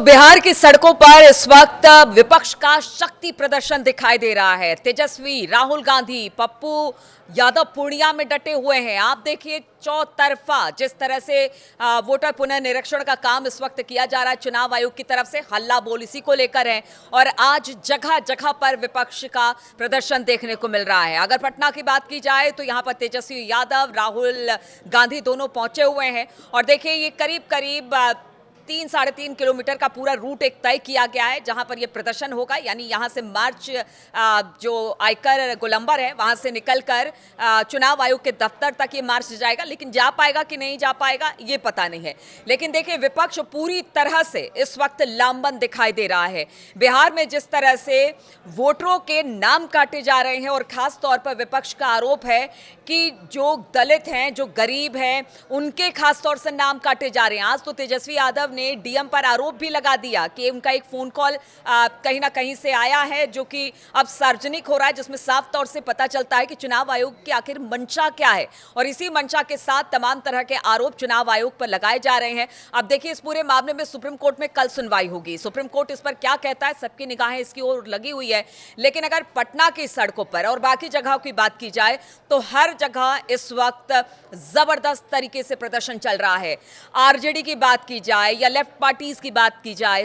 तो बिहार की सड़कों पर इस वक्त विपक्ष का शक्ति प्रदर्शन दिखाई दे रहा है। तेजस्वी, राहुल गांधी, पप्पू यादव पूर्णिया में डटे हुए हैं। आप देखिए चौतरफा जिस तरह से वोटर पुनर्निरीक्षण का काम इस वक्त किया जा रहा है चुनाव आयोग की तरफ से, हल्ला बोल इसी को लेकर है। और आज जगह जगह पर विपक्ष का प्रदर्शन देखने को मिल रहा है। अगर पटना की बात की जाए तो यहां पर तेजस्वी यादव, राहुल गांधी दोनों पहुंचे हुए हैं। और देखिए ये करीब करीब 3-3.5 किलोमीटर का पूरा रूट एक तय किया गया है जहां पर यह प्रदर्शन होगा। यानी यहां से मार्च जो आयकर गोलंबर है वहां से निकलकर चुनाव आयोग के दफ्तर तक ये मार्च जाएगा। लेकिन जा पाएगा कि नहीं जा पाएगा ये पता नहीं है। लेकिन देखिए विपक्ष पूरी तरह से इस वक्त लामबंद दिखाई दे रहा है। बिहार में जिस तरह से वोटरों के नाम काटे जा रहे हैं और खास तौर पर विपक्ष का आरोप है कि जो दलित हैं, जो गरीब हैं, उनके खास तौर से नाम काटे जा रहे हैं। आज तो तेजस्वी यादव ने डीएम पर आरोप भी लगा दिया कि उनका एक फोन कॉल कहीं ना कहीं से आया है जो कि अब सार्वजनिक हो रहा है, जिसमें साफ तौर से पता चलता है कि चुनाव आयोग की आखिर मंशा क्या है। और इसी मंशा के साथ तमाम तरह के आरोप चुनाव आयोग पर लगाए जा रहे हैं। अब देखिए इस पूरे मामले में सुप्रीम कोर्ट में कल सुनवाई होगी। सुप्रीम कोर्ट इस पर क्या कहता है, सबकी निगाहें इसकी ओर लगी हुई है। लेकिन अगर पटना की सड़कों पर और बाकी जगहों की बात की जाए तो हर जगह इस वक्त जबरदस्त तरीके से प्रदर्शन चल रहा है। आरजेडी की बात की जाए या लेफ्ट पार्टीज की बात की जाए,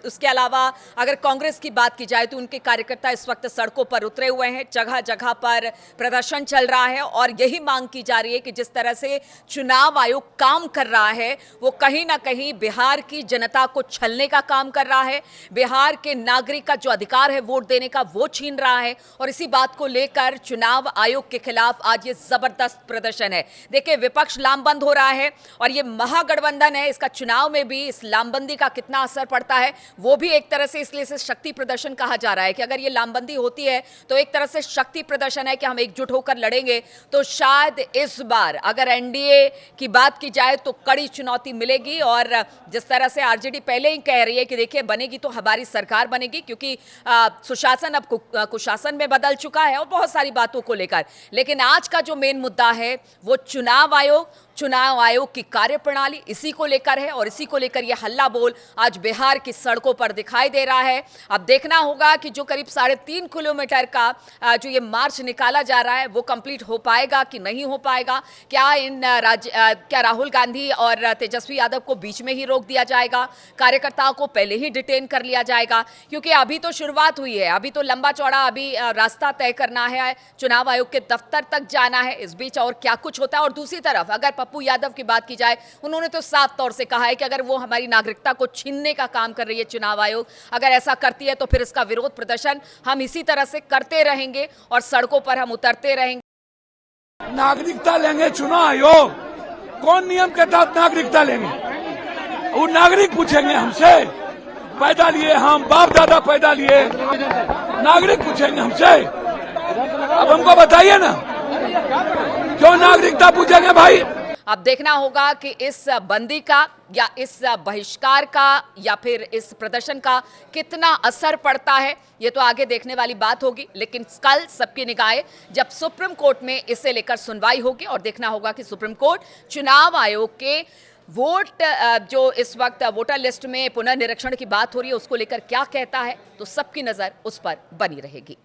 उसके अलावा अगर कांग्रेस की बात की जाए तो उनके कार्यकर्ता इस वक्त सड़कों पर उतरे हुए हैं। जगह जगह पर प्रदर्शन चल रहा है और यही मांग की जा रही है कि जिस तरह से चुनाव आयोग काम कर रहा है वो कहीं ना कहीं बिहार की जनता को छलने का काम कर रहा है। बिहार के नागरिक का जो अधिकार है वोट देने का वो छीन रहा है। और इसी बात को लेकर चुनाव आयोग के खिलाफ आज ये जबरदस्त प्रदर्शन है। देखिए विपक्ष लामबंद हो रहा है और ये महागठबंधन है, इसका चुनाव में भी इस लामबंदी का कितना असर पड़ता है वो भी एक तरह से इसलिए से शक्ति प्रदर्शन कहा जा रहा है कि अगर ये लामबंदी होती है तो एक तरह से शक्ति प्रदर्शन है कि हम एकजुट होकर लड़ेंगे। तो शायद इस बार अगर एनडीए की बात की जाए तो कड़ी चुनौती मिलेगी। और जिस तरह से आरजेडी पहले ही कह रही है कि देखिए बनेगी तो हमारी सरकार बनेगी, क्योंकि सुशासन अब कुशासन में बदल चुका है और बहुत सारी बातों को लेकर। लेकिन आज का जो मेन मुद्दा है वो चुनाव आयोग की कार्यप्रणाली इसी को लेकर है। और इसी को लेकर यह हल्ला बोल आज बिहार की सड़कों पर दिखाई दे रहा है। अब देखना होगा कि जो करीब 3.5 किलोमीटर का जो ये मार्च निकाला जा रहा है वो कंप्लीट हो पाएगा कि नहीं हो पाएगा। क्या राहुल गांधी और तेजस्वी यादव को बीच में ही रोक दिया जाएगा, कार्यकर्ताओं को पहले ही डिटेन कर लिया जाएगा? क्योंकि अभी तो शुरुआत हुई है, अभी तो लंबा चौड़ा अभी रास्ता तय करना है, चुनाव आयोग के दफ्तर तक जाना है। इस बीच और क्या कुछ होता है। और दूसरी तरफ अगर पप्पू यादव की बात की जाए, उन्होंने तो साफ तौर से कहा है कि अगर वो हमारी नागरिकता को छीनने का काम कर रही है चुनाव आयोग, अगर ऐसा करती है तो फिर इसका विरोध प्रदर्शन हम इसी तरह से करते रहेंगे और सड़कों पर हम उतरते रहेंगे। नागरिकता लेंगे चुनाव आयोग, कौन नियम के तहत नागरिकता लेंगे? वो नागरिक पूछेंगे हमसे, पैदा लिए हम, बाप दादा पैदा लिए, नागरिक पूछेंगे हमसे। अब हमको बताइए ना, क्यों नागरिकता पूछेंगे भाई? अब देखना होगा कि इस बंदी का या इस बहिष्कार का या फिर इस प्रदर्शन का कितना असर पड़ता है, ये तो आगे देखने वाली बात होगी। लेकिन कल सबकी निगाहें जब सुप्रीम कोर्ट में इसे लेकर सुनवाई होगी और देखना होगा कि सुप्रीम कोर्ट चुनाव आयोग के वोट जो इस वक्त वोटर लिस्ट में पुनर्निरीक्षण की बात हो रही है उसको लेकर क्या कहता है। तो सबकी नजर उस पर बनी रहेगी।